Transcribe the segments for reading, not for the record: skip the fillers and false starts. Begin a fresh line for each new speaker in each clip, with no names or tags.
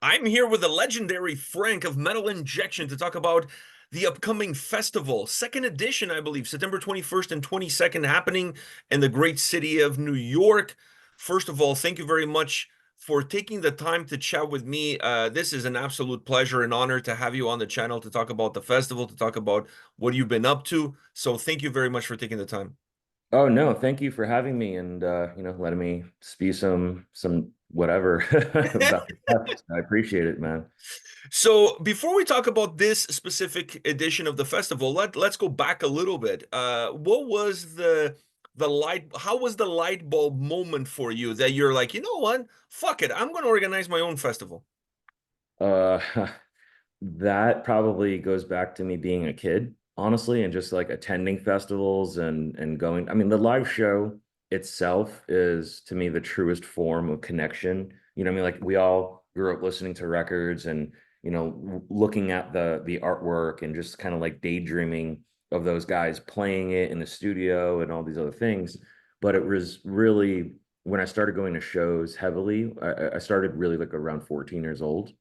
I'm here with the legendary Frank of Metal Injection to talk about the upcoming festival, second edition, I believe, September 21st and 22nd, happening in the great city of New York. First of all, thank you very much for taking the time to chat with me. This is an absolute pleasure and honor to have you on the channel to talk about the festival, to talk about what you've been up to. So thank you very much for taking the time.
Oh no, thank you for having me and letting me spew some whatever about the test. I appreciate it, man.
So before we talk about this specific edition of the festival, let's go back a little bit. What was the light? How was the light bulb moment for you that you're like, you know what? Fuck it, I'm going to organize my own festival.
Uh that probably goes back to me being a kid, honestly, and just like attending festivals and going. I mean, the live show itself is to me the truest form of connection. You know what I mean? Like we all grew up listening to records and looking at the artwork and just kind of like daydreaming of those guys playing it in the studio and all these other things. But it was really when I started going to shows heavily, I started really like around 14 years old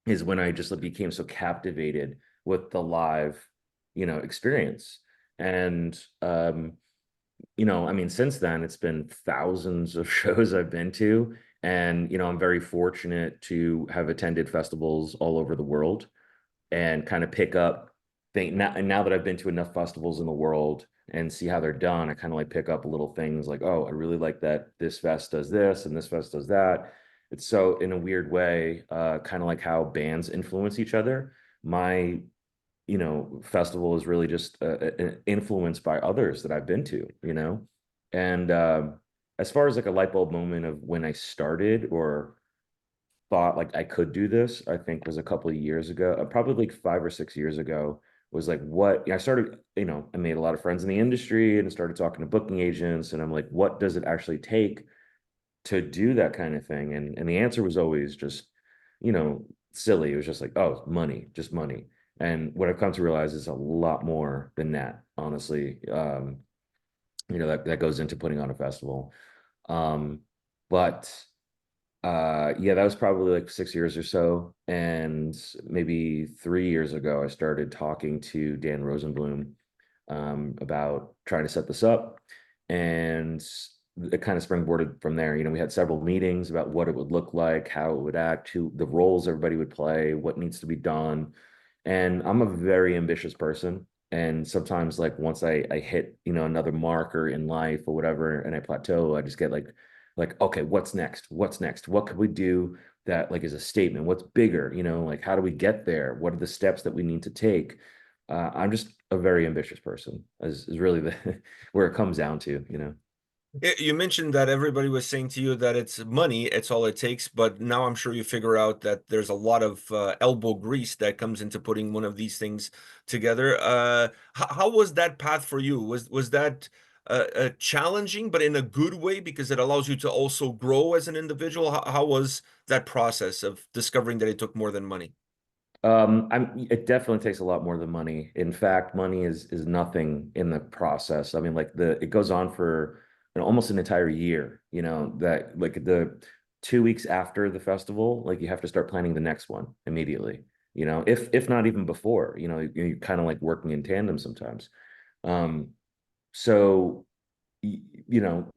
is when I just became so captivated with the live, experience. And I mean, since then it's been thousands of shows I've been to. And, I'm very fortunate to have attended festivals all over the world and kind of pick up thing now. And now that I've been to enough festivals in the world and see how they're done, I kind of like pick up little things like, oh, I really like that this fest does this and this fest does that. It's so in a weird way, kind of like how bands influence each other. My, festival is really just influenced by others that I've been to. And as far as like a light bulb moment of when I started or thought like I could do this, I think was a couple of years ago, probably like 5 or 6 years ago, was like I started, I made a lot of friends in the industry and started talking to booking agents. And I'm like, what does it actually take to do that kind of thing? And the answer was always just, silly. It was just like, oh, money, just money. And what I've come to realize is a lot more than that, honestly. That goes into putting on a festival. Um, but yeah, that was probably like 6 years or so. And maybe 3 years ago, I started talking to Dan Rosenblum about trying to set this up. And it kind of springboarded from there. We had several meetings about what it would look like, how it would act, who the roles everybody would play, what needs to be done. And I'm a very ambitious person. And sometimes like once I hit, another marker in life or whatever, and I plateau, I just get like, okay, what's next? What's next? What could we do that like is a statement? What's bigger? Like how do we get there? What are the steps that we need to take? I'm just a very ambitious person, is really the where it comes down to.
You mentioned that everybody was saying to you that it's money, it's all it takes, but now I'm sure you figure out that there's a lot of elbow grease that comes into putting one of these things together. How was that path for you? Was that challenging, but in a good way because it allows you to also grow as an individual? How was that process of discovering that it took more than money?
It definitely takes a lot more than money. In fact, money is nothing in the process. I mean, like it goes on for almost an entire year, that like the 2 weeks after the festival, like you have to start planning the next one immediately, if not even before, you're kind of like working in tandem sometimes. Um, so you know,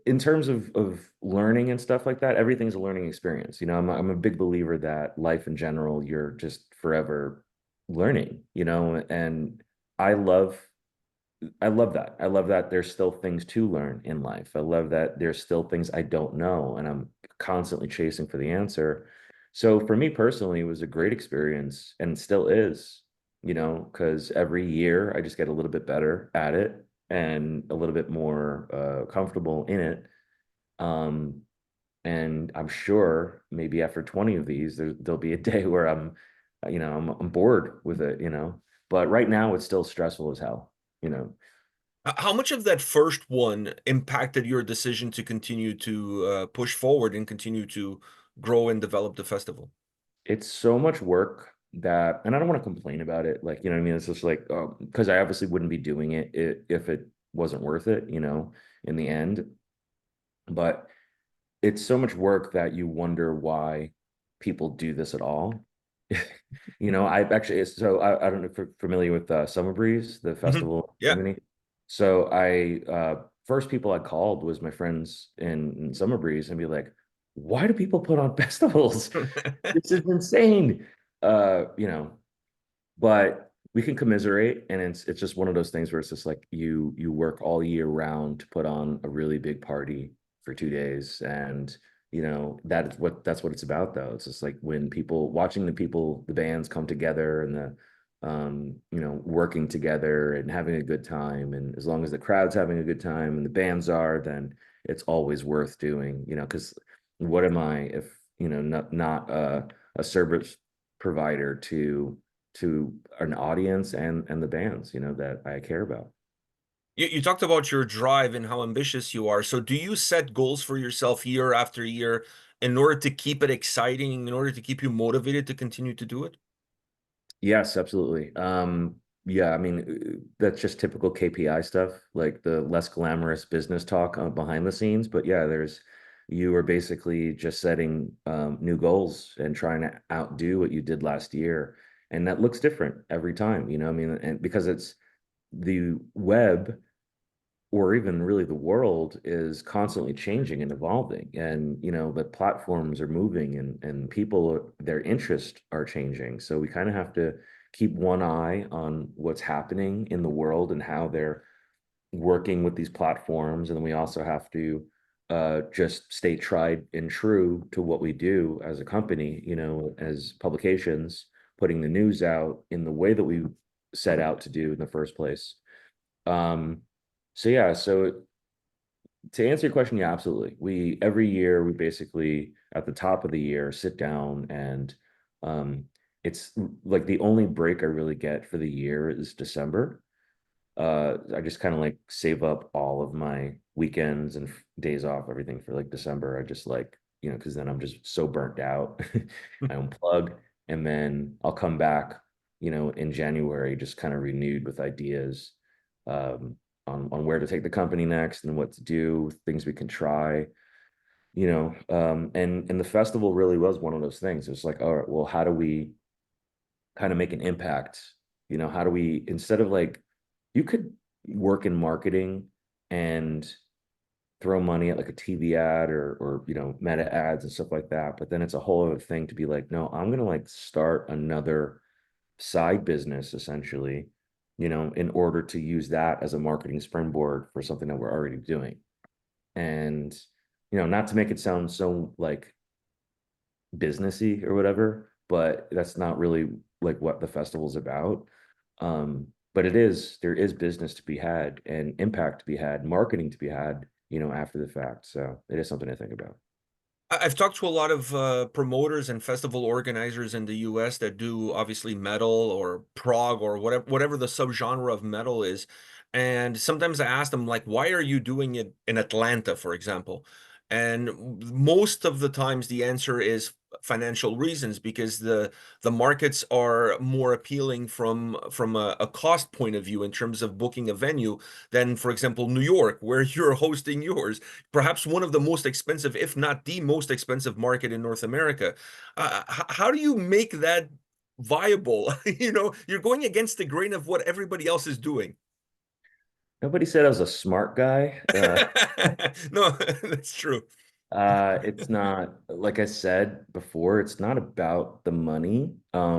in terms of learning and stuff like that, everything's a learning experience. I'm a big believer that life in general, you're just forever learning, and I love I love that. I love that there's still things to learn in life. I love that there's still things I don't know and I'm constantly chasing for the answer. So for me personally, it was a great experience and still is, because every year I just get a little bit better at it and a little bit more comfortable in it. Um, and I'm sure maybe after 20 of these, there'll be a day where I'm bored with it. But right now it's still stressful as hell, you know.
How much of that first one impacted your decision to continue to push forward and continue to grow and develop the festival?
It's so much work that, and I don't want to complain about it. Like, you know what I mean? It's just like, because I obviously wouldn't be doing it if it wasn't worth it, in the end. But it's so much work that you wonder why. people do this at all. I actually, I don't know if you're familiar with Summer Breeze, the
Mhm.
festival in
Yeah.
Germany. So first people I called was my friends in Summer Breeze and be like, why do people put on festivals? This is insane. You know, but we can commiserate, and it's just one of those things where it's just like you work all year round to put on a really big party for 2 days, and that's what it's about though. It's just like when people watching the bands come together and the working together and having a good time, and as long as the crowd's having a good time and the bands are, then it's always worth doing, because what am I if not a service provider to an audience and the bands, that I care about.
You talked about your drive and how ambitious you are. So do you set goals for yourself year after year in order to keep it exciting, in order to keep you motivated to continue to do it?
Yes, absolutely. Yeah, I mean, that's just typical KPI stuff, like the less glamorous business talk behind the scenes. But yeah, you are basically just setting new goals and trying to outdo what you did last year. And that looks different every time, I mean, and because it's the web or even really the world is constantly changing and evolving, and the platforms are moving, and people, their interests are changing, so we kind of have to keep one eye on what's happening in the world and how they're working with these platforms, and then we also have to just stay tried and true to what we do as a company, as publications, putting the news out in the way that we set out to do in the first place. um, so yeah, so to answer your question, yeah, absolutely. We every year we basically at the top of the year sit down and um it's like the only break I really get for the year is December. I just kind of like save up all of my weekends and days off, everything for like December. I just like, because then I'm just so burnt out. I unplug, and then I'll come back, in January, just kind of renewed with ideas um, on where to take the company next and what to do, things we can try, and the festival really was one of those things. It was like, all right, well, how do we kind of make an impact? How do we, instead of like, you could work in marketing and throw money at like a TV ad or meta ads and stuff like that, but then it's a whole other thing to be like, no, I'm gonna like start another side business essentially, in order to use that as a marketing springboard for something that we're already doing. And not to make it sound so like businessy or whatever, but that's not really like what the festival's about. But there is business to be had and impact to be had, marketing to be had, after the fact. So it is something to think about.
I've talked to a lot of promoters and festival organizers in the US that do obviously metal or prog or whatever the subgenre of metal is. And sometimes I ask them, like, why are you doing it in Atlanta, for example? And most of the times the answer is financial reasons, because the markets are more appealing from a cost point of view in terms of booking a venue than, for example, New York, where you're hosting yours, perhaps one of the most expensive, if not the most expensive market in North America. How do you make that viable? You're going against the grain of what everybody else is doing.
Nobody said I was a smart guy.
No, that's true.
It's not, like I said before, it's not about the money. I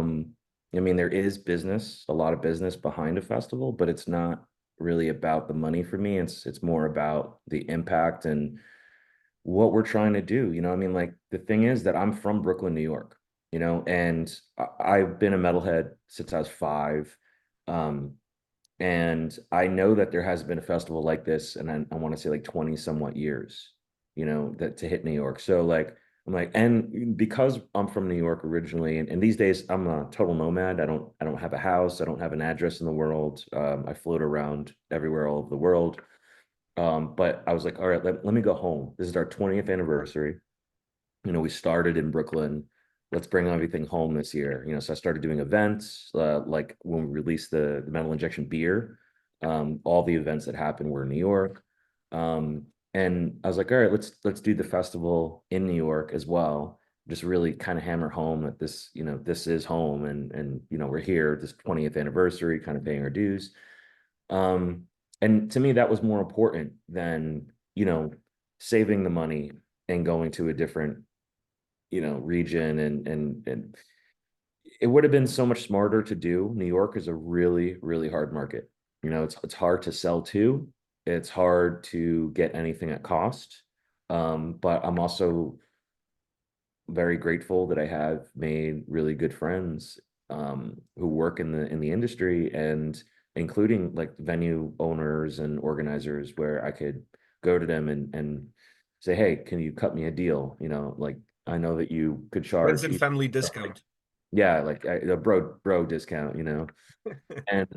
mean, there is business, a lot of business behind a festival, but it's not really about the money for me. It's more about the impact and what we're trying to do. I mean, like the thing is that I'm from Brooklyn, New York, and I've been a metalhead since I was 5. Um, and I know that there has been a festival like this, and I want to say like 20 somewhat years, that to hit New York. So like I'm like, and because I'm from New York originally, and these days I'm a total nomad. I don't have a house, I don't have an address in the world. I float around everywhere all over the world. But I was like, all right, let me go home. This is our 20th anniversary. We started in Brooklyn. Let's bring everything home this year. So I started doing events, like when we released the metal injection beer. All the events that happened were in New York. And I was like, all right, let's do the festival in New York as well. just really kind of hammer home that this, this is home, and we're here, this 20th anniversary, kind of paying our dues. Um, and to me, that was more important than, saving the money and going to a different, region, and it would have been so much smarter to do. New York is a really, really hard market. It's hard to sell to. It's hard to get anything at cost. But I'm also very grateful that I have made really good friends who work in the industry, and including like venue owners and organizers, where I could go to them and say, hey, can you cut me a deal? Like, I know that you could
Friends
charge,
and family discount.
yeah, like a bro discount. And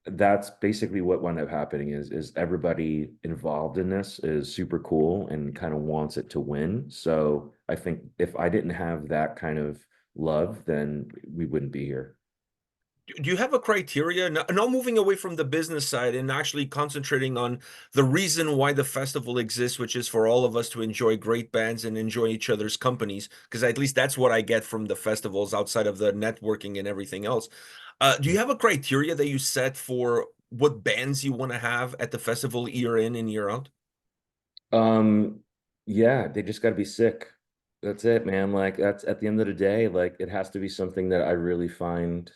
that's basically what wound up happening is everybody involved in this is super cool and kind of wants it to win. So I think if I didn't have that kind of love, then we wouldn't be here.
Do you have a criteria, not moving away from the business side and actually concentrating on the reason why the festival exists, which is for all of us to enjoy great bands and enjoy each other's companies? Because at least that's what I get from the festivals outside of the networking and everything else. Do you have a criteria that you set for what bands you want to have at the festival year in and year out?
Um, yeah, they just got to be sick. That's it, man. Like, that's at the end of the day, like, it has to be something that I really find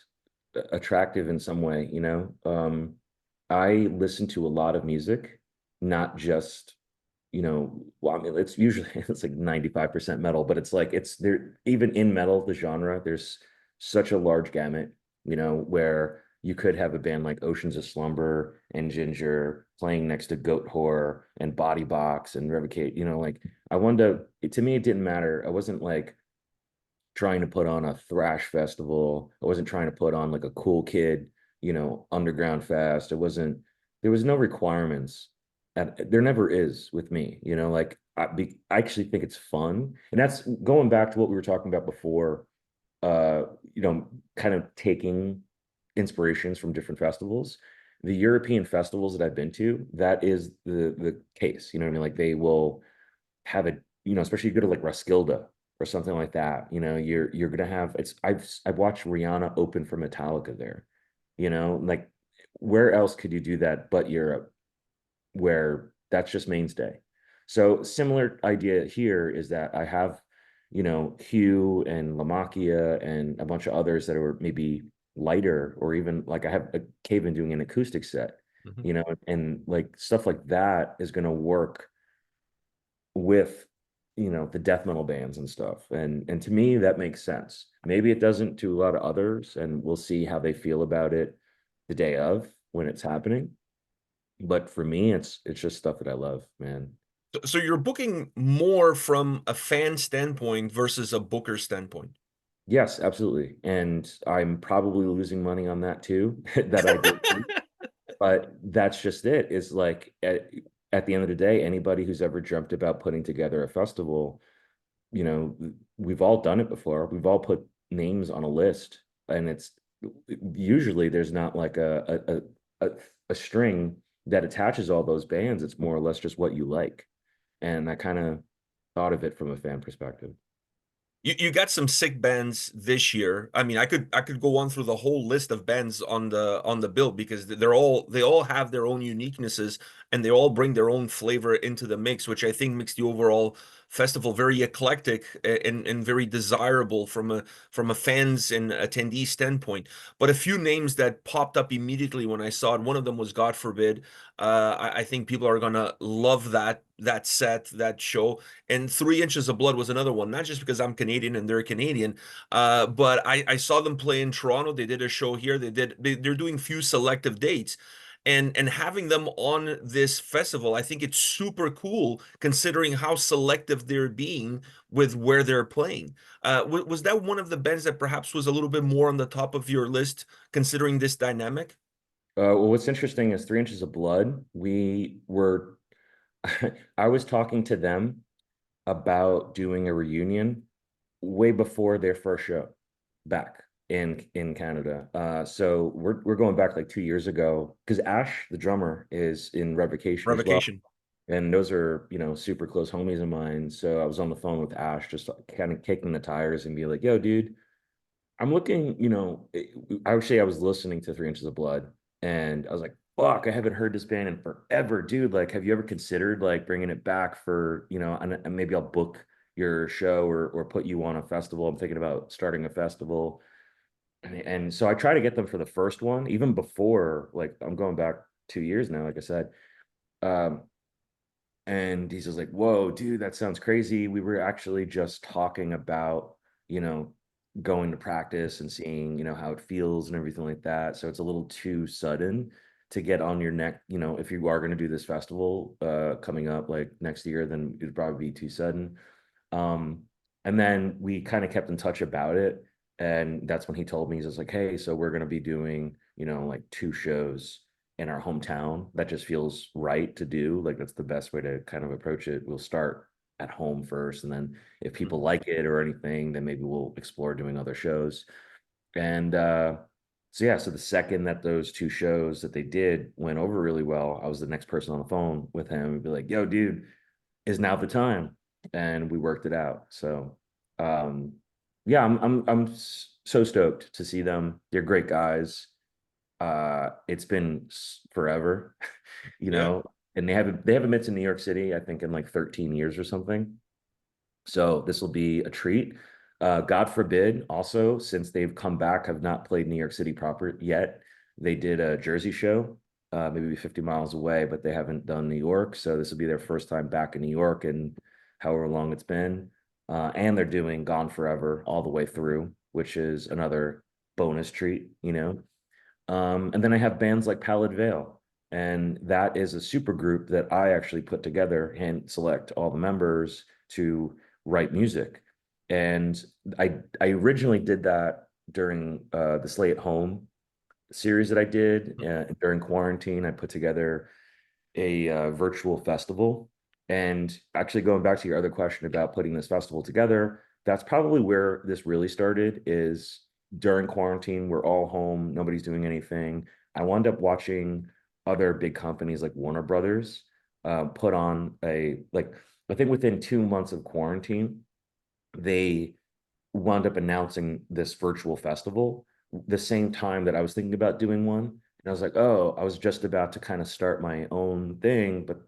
attractive in some way, you know? I listen to a lot of music, not just, well, I mean, it's usually it's like 95% metal, but it's like it's there, even in metal, the genre, there's such a large gamut, where you could have a band like Oceans of Slumber and Ginger playing next to Goat Whore and Body Box and Revocate, like I wanted to me, it didn't matter. I wasn't like trying to put on a thrash festival. I wasn't trying to put on like a cool kid, underground fest. There was no requirements. There never is with me, like I actually think it's fun. And that's going back to what we were talking about before, uh, kind of taking inspirations from different festivals. The European festivals that I've been to, that is the case. You know what I mean? Like they will have a, especially you go to like Roskilde or something like that, you're gonna have it's I've watched Rihanna open for Metallica there, like where else could you do that but Europe, where that's just mainstay. So similar idea here is that I have, Hugh and Lamakia and a bunch of others that are maybe lighter, or even like I have a Caven doing an acoustic set,
Mhm.
and like stuff like that is going to work with, the death metal bands and stuff, and to me that makes sense. Maybe it doesn't to a lot of others, and we'll see how they feel about it the day of when it's happening. But for me, it's just stuff that I love, man.
So you're booking more from a fan standpoint versus a booker standpoint.
Yes, absolutely. And I'm probably losing money on that too, that I did. But that's just it. Is like at the end of the day, anybody who's ever dreamt about putting together a festival, you know, we've all done it before. We've all put names on a list, and it's usually there's not like a string that attaches all those bands. It's more or less just what you like. And I kind of thought of it from a fan perspective.
You got some sick bands this year. I mean, I could go on through the whole list of bands on the bill because they all have their own uniquenesses and they all bring their own flavor into the mix, which I think makes the overall festival very eclectic and very desirable from a fans and attendee standpoint. But a few names that popped up immediately when I saw it. One of them was God Forbid. I think people are gonna love that set, that show. And 3 Inches of Blood was another one, not just because I'm Canadian and they're Canadian, but I saw them play in Toronto. They did a show here. They're doing few selective dates. And having them on this festival, I think it's super cool considering how selective they're being with where they're playing. Was that one of the bands that perhaps was a little bit more on the top of your list considering this dynamic?
Well, what's interesting is 3 Inches of Blood. We were, I was talking to them about doing a reunion way before their first show back in Canada. So we're going back like 2 years ago because Ash, the drummer, is in Revocation as well.
Revocation.
And those are, super close homies of mine. So I was on the phone with Ash, just kind of kicking the tires and be like, yo, dude, I'm looking, actually, I was listening to 3 Inches of Blood and I was like, fuck, I haven't heard this band in forever, dude. Like, have you ever considered like bringing it back for, and maybe I'll book your show or put you on a festival. I'm thinking about starting a festival. And so I try to get them for the first one, even before, like, I'm going back 2 years now, like I said. Um, and he's just like, whoa, dude, that sounds crazy. We were actually just talking about, you know, going to practice and seeing, how it feels and everything like that. So it's a little too sudden to get on your neck. If you are going to do this festival coming up like next year, then it'd probably be too sudden. Um, and then we kind of kept in touch about it. And that's when he told me, he's just like, hey, so we're going to be doing, like 2 shows in our hometown. That just feels right to do. Like, that's the best way to kind of approach it. We'll start at home first. And then if people like it or anything, then maybe we'll explore doing other shows. And so, yeah, so the second that those 2 shows that they did went over really well, I was the next person on the phone with him and be like, yo, dude, is now the time, and we worked it out. So um yeah, I'm so stoked to see them. They're great guys. It's been forever, you
Yeah.
know, and they haven't met in New York City, I think, in like 13 years or something. So this will be a treat. God forbid, also, since they've come back, have not played New York City proper yet. They did a Jersey show, maybe 50 miles away, but they haven't done New York. So this will be their first time back in New York and however long it's been. And they're doing Gone Forever all the way through, which is another bonus treat. And then I have bands like Pallid Veil, and that is a super group that I actually put together and select all the members to write music. And I originally did that during the Slay at Home series that I did during quarantine. I put together a virtual festival. And actually, going back to your other question about putting this festival together, that's probably where this really started. Is during quarantine, we're all home, nobody's doing anything. I wound up watching other big companies like Warner Brothers put on I think within 2 months of quarantine, they wound up announcing this virtual festival the same time that I was thinking about doing one. And I was like, oh, I was just about to kind of start my own thing, but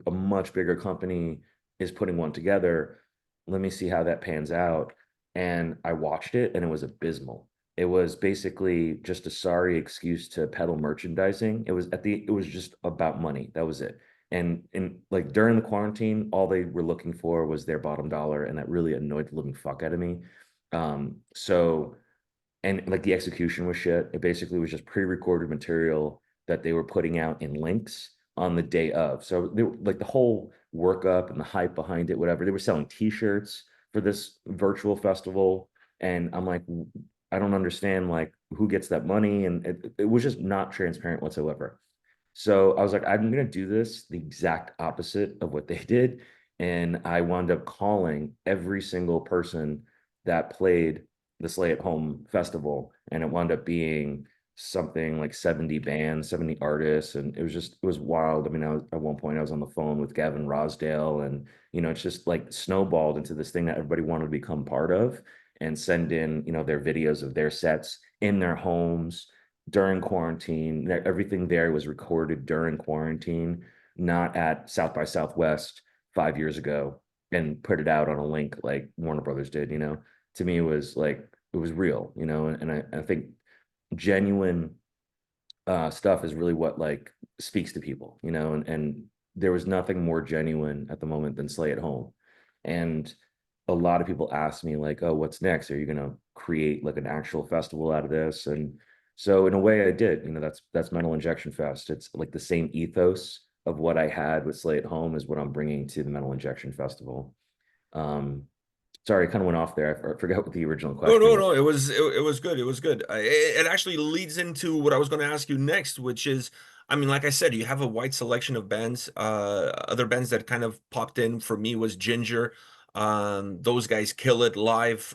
a much bigger company is putting one together. Let me see how that pans out. And I watched it and it was abysmal. It was basically just a sorry excuse to peddle merchandising. It was just about money. That was it. And like during the quarantine, all they were looking for was their bottom dollar, and that really annoyed the living fuck out of me. So and like the execution was shit. It basically was just pre-recorded material that they were putting out in links on the day of. So they were, like the whole workup and the hype behind it, whatever. They were selling T-shirts for this virtual festival, and I'm like, I don't understand like who gets that money, and it was just not transparent whatsoever. So I was like, I'm gonna do this the exact opposite of what they did. And I wound up calling every single person that played the Slay at Home festival. And it wound up being something like 70 bands, 70 artists. And it was wild. I mean, at one point I was on the phone with Gavin Rosdale, and it's just like snowballed into this thing that everybody wanted to become part of and send in, their videos of their sets in their homes during quarantine. Everything there was recorded during quarantine, not at South by Southwest 5 years ago and put it out on a link like Warner Brothers did. To me, it was like it was real. And I think genuine stuff is really what like speaks to people. And there was nothing more genuine at the moment than Slay at Home. And a lot of people ask me like, oh, what's next? Are you going to create like an actual festival out of this? And so in a way I did. That's Mental Injection Fest. It's like the same ethos of what I had with Slay at Home is what I'm bringing to the Mental Injection Festival. um Sorry, I kind of went off there. I forgot what the original
No,
question
no,
was.
no. It was good. It was good. It actually leads into what I was going to ask you next, which is, I mean, like I said, you have a wide selection of bands. Other bands that kind of popped in for me was Ginger. Those guys kill it live.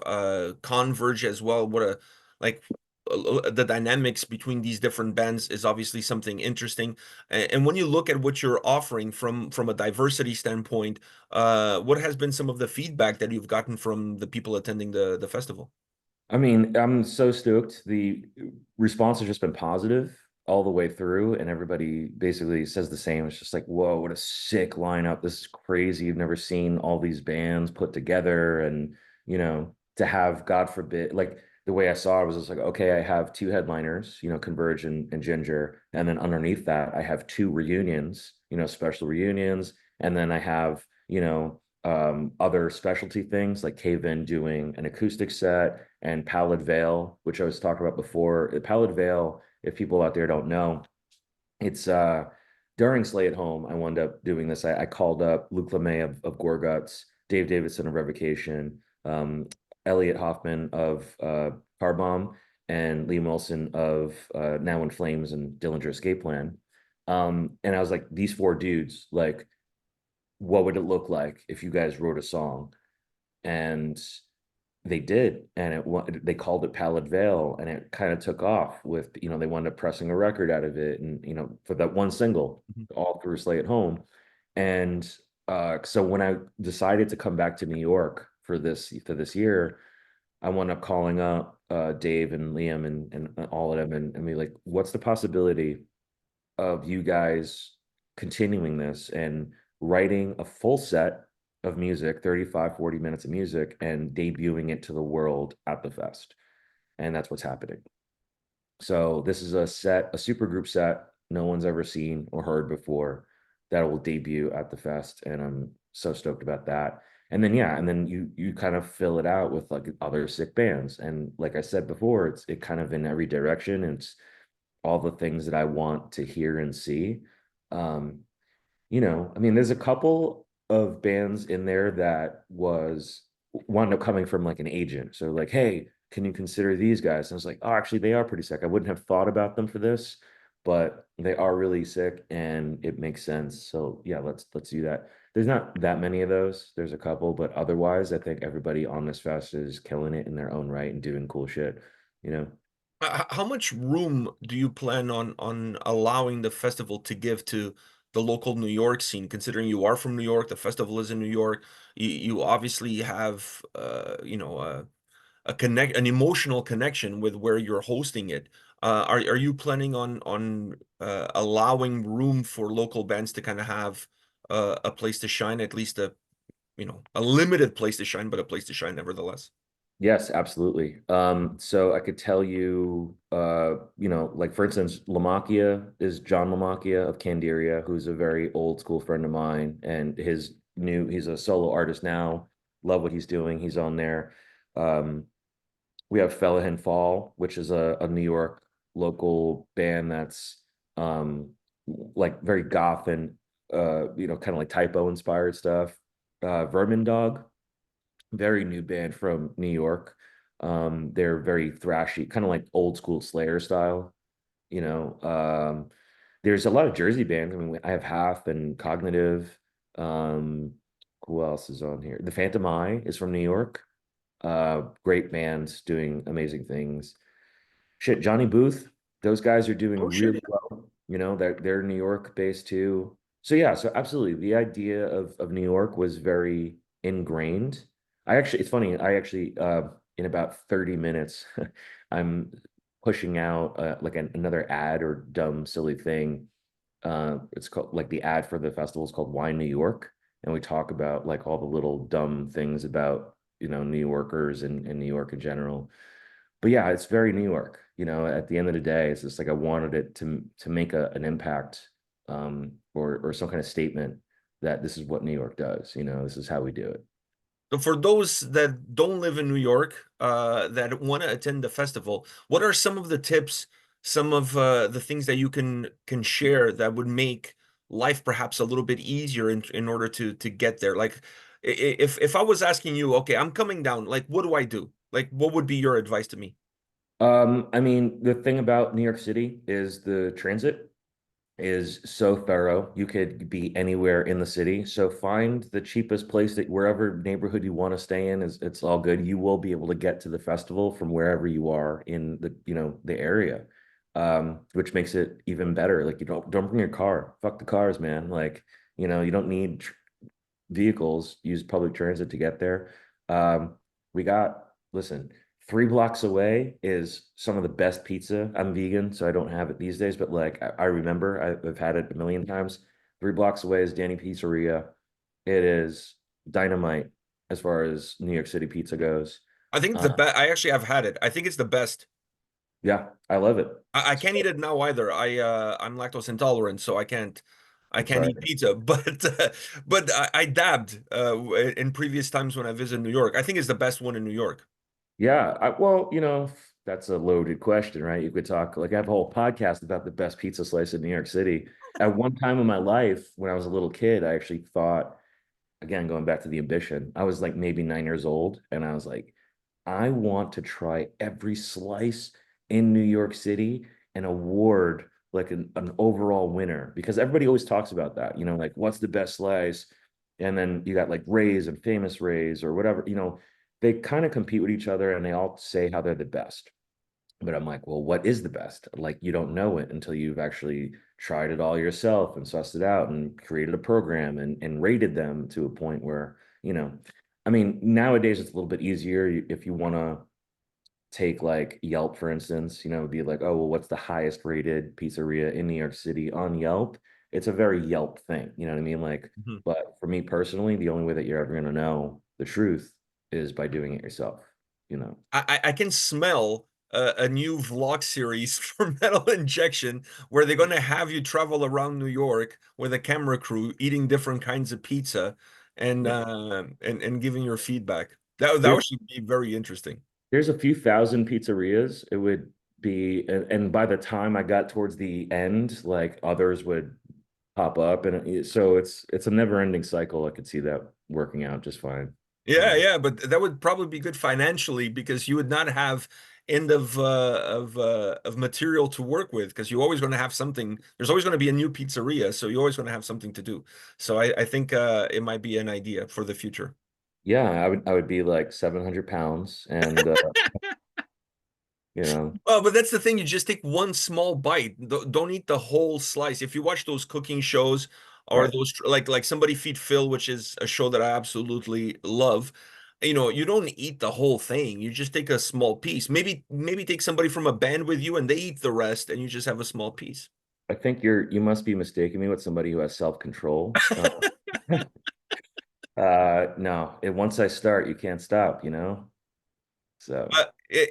Converge as well. What a like. the dynamics between these different bands is obviously something interesting. And when you look at what you're offering from a diversity standpoint, what has been some of the feedback that you've gotten from the people attending the festival?
I mean, I'm so stoked. The response has just been positive all the way through, and everybody basically says the same. It's just like, whoa, what a sick lineup. This is crazy. You've never seen all these bands put together. And, to have, God forbid, like the way I saw it was just like, okay, I have two headliners, Converge and Ginger. And then underneath that, I have two reunions, special reunions. And then I have, other specialty things like Cave In doing an acoustic set and Pallid Veil, which I was talking about before. Pallid Veil, if people out there don't know, it's during Slay at Home, I wound up doing this. I called up Luke LeMay of Gorguts, Dave Davidson of Revocation, Elliot Hoffman of Car Bomb, and Liam Wilson of Now in Flames and Dillinger Escape Plan. And I was like, these four dudes, like, what would it look like if you guys wrote a song? And they did, and they called it Pallid Veil, and it kind of took off with, they wound up pressing a record out of it, and for that one single,
Mhm.
all through Slay at Home. And so when I decided to come back to New York for this year, I wound up calling up Dave and Liam and all of them, and be like, what's the possibility of you guys continuing this and writing a full set of music, 35, 40 minutes of music, and debuting it to the world at the fest. And that's what's happening. So this is a super group set no one's ever seen or heard before that will debut at the fest. And I'm so stoked about that. And then yeah, and then you kind of fill it out with like other sick bands. And like I said before, it kind of in every direction. It's all the things that I want to hear and see. Um, I mean, there's a couple of bands in there that wound up coming from like an agent. So like, hey, can you consider these guys? And I was like, oh, actually, they are pretty sick. I wouldn't have thought about them for this, but they are really sick and it makes sense. So yeah, let's do that. There's not that many of those. There's a couple, but otherwise, I think everybody on this fest is killing it in their own right and doing cool shit, you know?
How much room do you plan on allowing the festival to give to the local New York scene? Considering you are from New York, the festival is in New York. You obviously have an emotional connection with where you're hosting it. Are you planning on allowing room for local bands to kind of have a place to shine, at least a limited place to shine, but a place to shine nevertheless?
Yes, absolutely. So I could tell you, like for instance, Lamachia is John Lamachia of Candiria, who's a very old school friend of mine, and he's a solo artist now. Love what he's doing. He's on there. Um, we have Fellahin Fall, which is a New York local band that's like very goth and kind of like typo inspired stuff. Vermin Dog, very new band from New York. They're very thrashy, kind of like old school Slayer style. You know, there's a lot of Jersey bands. I mean, I have Half and Cognitive. Um, who else is on here? The Phantom Eye is from New York. Great bands doing amazing things. Shit, Johnny Booth, those guys are
Oh
doing
shit,
really
yeah.
well. They're New York based too. So yeah, so absolutely. The idea of New York was very ingrained. It's funny, I actually in about 30 minutes, I'm pushing out like another ad or dumb, silly thing. It's called like the ad for the festival is called Wine New York. And we talk about like all the little dumb things about, New Yorkers and New York in general. But yeah, it's very New York. At the end of the day, it's just like I wanted it to make an impact, or some kind of statement that this is what New York does. This is how we do it.
So for those that don't live in New York, that want to attend the festival, what are some of the tips, some of the things that you can share that would make life perhaps a little bit easier in order to get there? Like, if I was asking you, okay, I'm coming down, like, what do I do? Like, what would be your advice to me?
I mean, the thing about New York City is the transit. is so thorough. You could be anywhere in the city. So find the cheapest place that wherever neighborhood you want to stay in is it's all good. You will be able to get to the festival from wherever you are in the, the area. Which makes it even better. Like you don't bring your car. Fuck the cars, man. Like, you don't need vehicles, use public transit to get there. We got, listen, 3 blocks away is some of the best pizza. I'm vegan, so I don't have it these days, but like I remember I've had it a million times. 3 blocks away is Danny Pizzeria. It is dynamite as far as New York City pizza goes.
I think
Uh,
the best. I actually have had it. I think it's the best.
yeah, I love it.
I
So,
can't eat it now either. I'm lactose intolerant, so I
I'm
can't
sorry.
eat pizza. But I dabbed in previous times when I visited New York. I think it's the best one in New York.
Yeah, well, that's a loaded question, right? You could talk like I have a whole podcast about the best pizza slice in New York City. At one time in my life, when I was a little kid, I actually thought, again, going back to the ambition, I was like maybe 9 years old, and I was like, I want to try every slice in New York City and award like an overall winner because everybody always talks about that, like what's the best slice? And then you got like Ray's and Famous Ray's or whatever, they kind of compete with each other and they all say how they're the best. But I'm like, well, what is the best? Like, you don't know it until you've actually tried it all yourself and sussed it out and created a program and rated them to a point where, I mean, nowadays it's a little bit easier if you want to take like Yelp, for instance, it'd be like, oh, well, what's the highest rated pizzeria in New York City on Yelp? It's a very Yelp thing, you know what I mean? Like,
Mhm.
but for me personally, the only way that you're ever going to know the truth is by doing it yourself, you know?
I can smell a new vlog series for Metal Injection where they're going to have you travel around New York with a camera crew eating different kinds of pizza
Yeah.
and giving your feedback. That
There's
would be very interesting.
there's a few thousand pizzerias. It would be, and by the time I got towards the end, like others would pop up, and so it's a never-ending cycle. I could see that working out just fine.
Yeah, yeah, but that would probably be good financially because you would not have end of material to work with because you're always going to have something. There's always going to be a new pizzeria, so you're always going to have something to do. So I think it might be an idea for the future.
Yeah, I would be like 700 pounds, and you know,
Oh, but that's the thing. You just take one small bite. Don't eat the whole slice. If you watch those cooking shows or
right.
those like Somebody Feed Phil, which is a show that I absolutely love, you don't eat the whole thing. You just take a small piece. Maybe take somebody from a band with you and they eat the rest and you just have a small piece.
I think you must be mistaking me with somebody who has self-control. No, once I start, you can't stop, So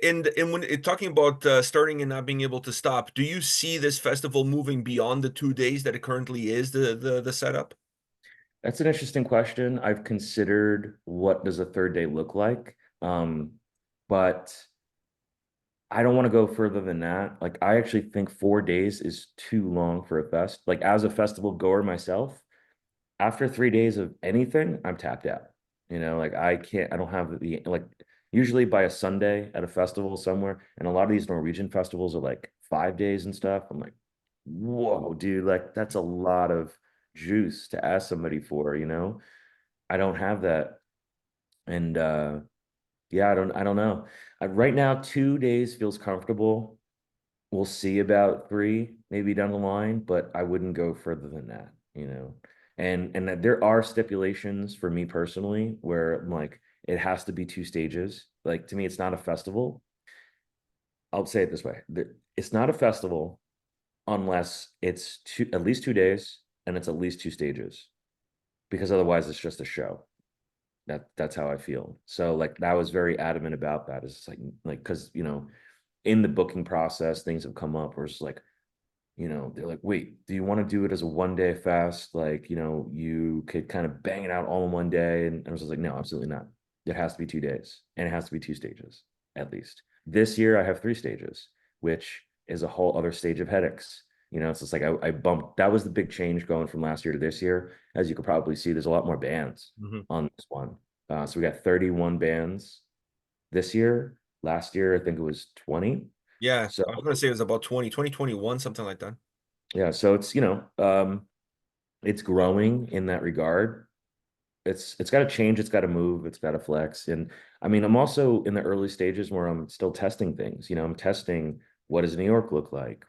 And when talking about starting and not being able to stop, do you see this festival moving beyond the 2 days that it currently is the setup?
that's an interesting question. I've considered what does a third day look like. But I don't want to go further than that. Like, I actually think 4 days is too long for a fest. Like, as a festival goer myself, after 3 days of anything, I'm tapped out. Like I can't, I don't have like, usually by a Sunday at a festival somewhere, and a lot of these Norwegian festivals are like 5 days and stuff. I'm like, whoa, dude, like that's a lot of juice to ask somebody for. I don't have that. And yeah, I don't know. Right now, 2 days feels comfortable. We'll see about three, maybe down the line, but I wouldn't go further than that. And that there are stipulations for me personally where like it has to be 2 stages. Like to me, it's not a festival. I'll say it this way. It's not a festival unless it's at least 2 days and it's at least 2 stages, because otherwise it's just a show. That's how I feel. So like that was very adamant about that. It's like because in the booking process, things have come up where it's like, they're like, wait, do you want to do it as a 1 day fast? Like, you could kind of bang it out all in one day. And I was just like, no, absolutely not. It has to be 2 days and it has to be 2 stages at least. This year I have 3 stages, which is a whole other stage of headaches. It's just like I bumped. That was the big change going from last year to this year. As you could probably see, there's a lot more bands
Mhm.
on this one. So we got 31 bands this year. Last year, I think it was 20.
Yeah,
So
I was gonna say it was about 2021, something like that.
Yeah, so it's, it's growing in that regard. It's got to change, it's got to move, it's got to flex. And I mean, I'm also in the early stages where I'm still testing things. I'm testing, what does New York look like?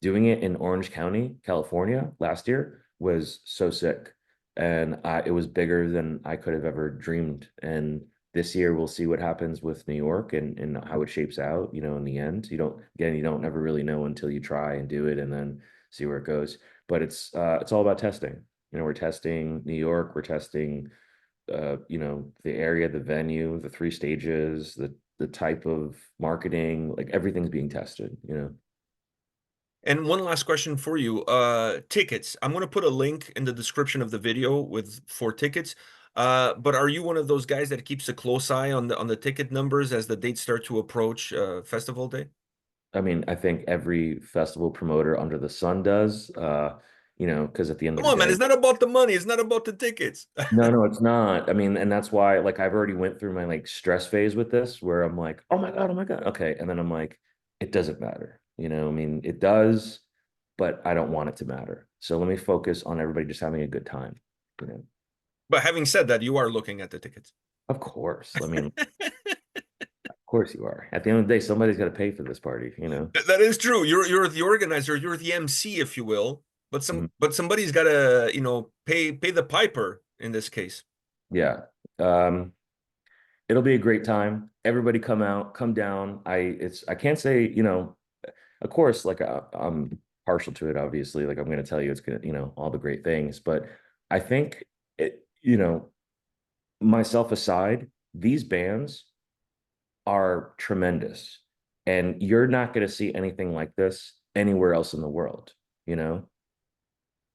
Doing it in Orange County, California last year was so sick. And it was bigger than I could have ever dreamed. And this year we'll see what happens with New York and how it shapes out, in the end. You don't ever really know until you try and do it and then see where it goes. But it's all about testing. We're testing New York, we're testing the area, the venue, the three stages, the type of marketing, like everything's being tested.
And one last question for you. Tickets. I'm going to put a link in the description of the video with for tickets. But are you one of those guys that keeps a close eye on the ticket numbers as the dates start to approach festival day?
I mean, I think every festival promoter under the sun does, because at the end of
Come
the
on, man.
day,
It's not about the money. It's not about the tickets.
no, no, it's not. I mean, and that's why, like, I've already went through my like stress phase with this, where I'm like, oh my God, oh my God, okay, and then I'm like, it doesn't matter. I mean, it does, but I don't want it to matter. So let me focus on everybody just having a good time. You know,
But having said that, you are looking at the tickets.
of course. I mean, of course you are. At the end of the day, somebody's got to pay for this party.
That is true. You're the organizer, you're the MC, if you will. But
Mhm.
somebody's got to, pay the piper in this case.
Yeah. Um, it'll be a great time. Everybody come out, come down. I can't say, of course, like I'm partial to it, obviously. Like I'm going to tell you it's going to, all the great things, but I think myself aside, these bands are tremendous. And you're not going to see anything like this anywhere else in the world, you know?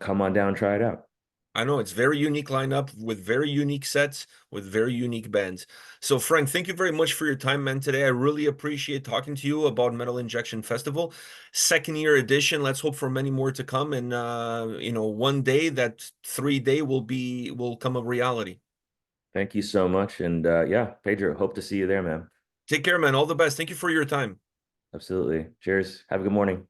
Come on down, try it out.
I know it's very unique lineup with very unique sets with very unique bands. So Frank, thank you very much for your time, man, today. I really appreciate talking to you about Metal Injection Festival. Second year edition. Let's hope for many more to come. And one day that 3 day will come a reality.
Thank you so much. And yeah, Pedro, hope to see you there, man.
Take care, man. All the best. Thank you for your time.
Absolutely. Cheers. Have a good morning.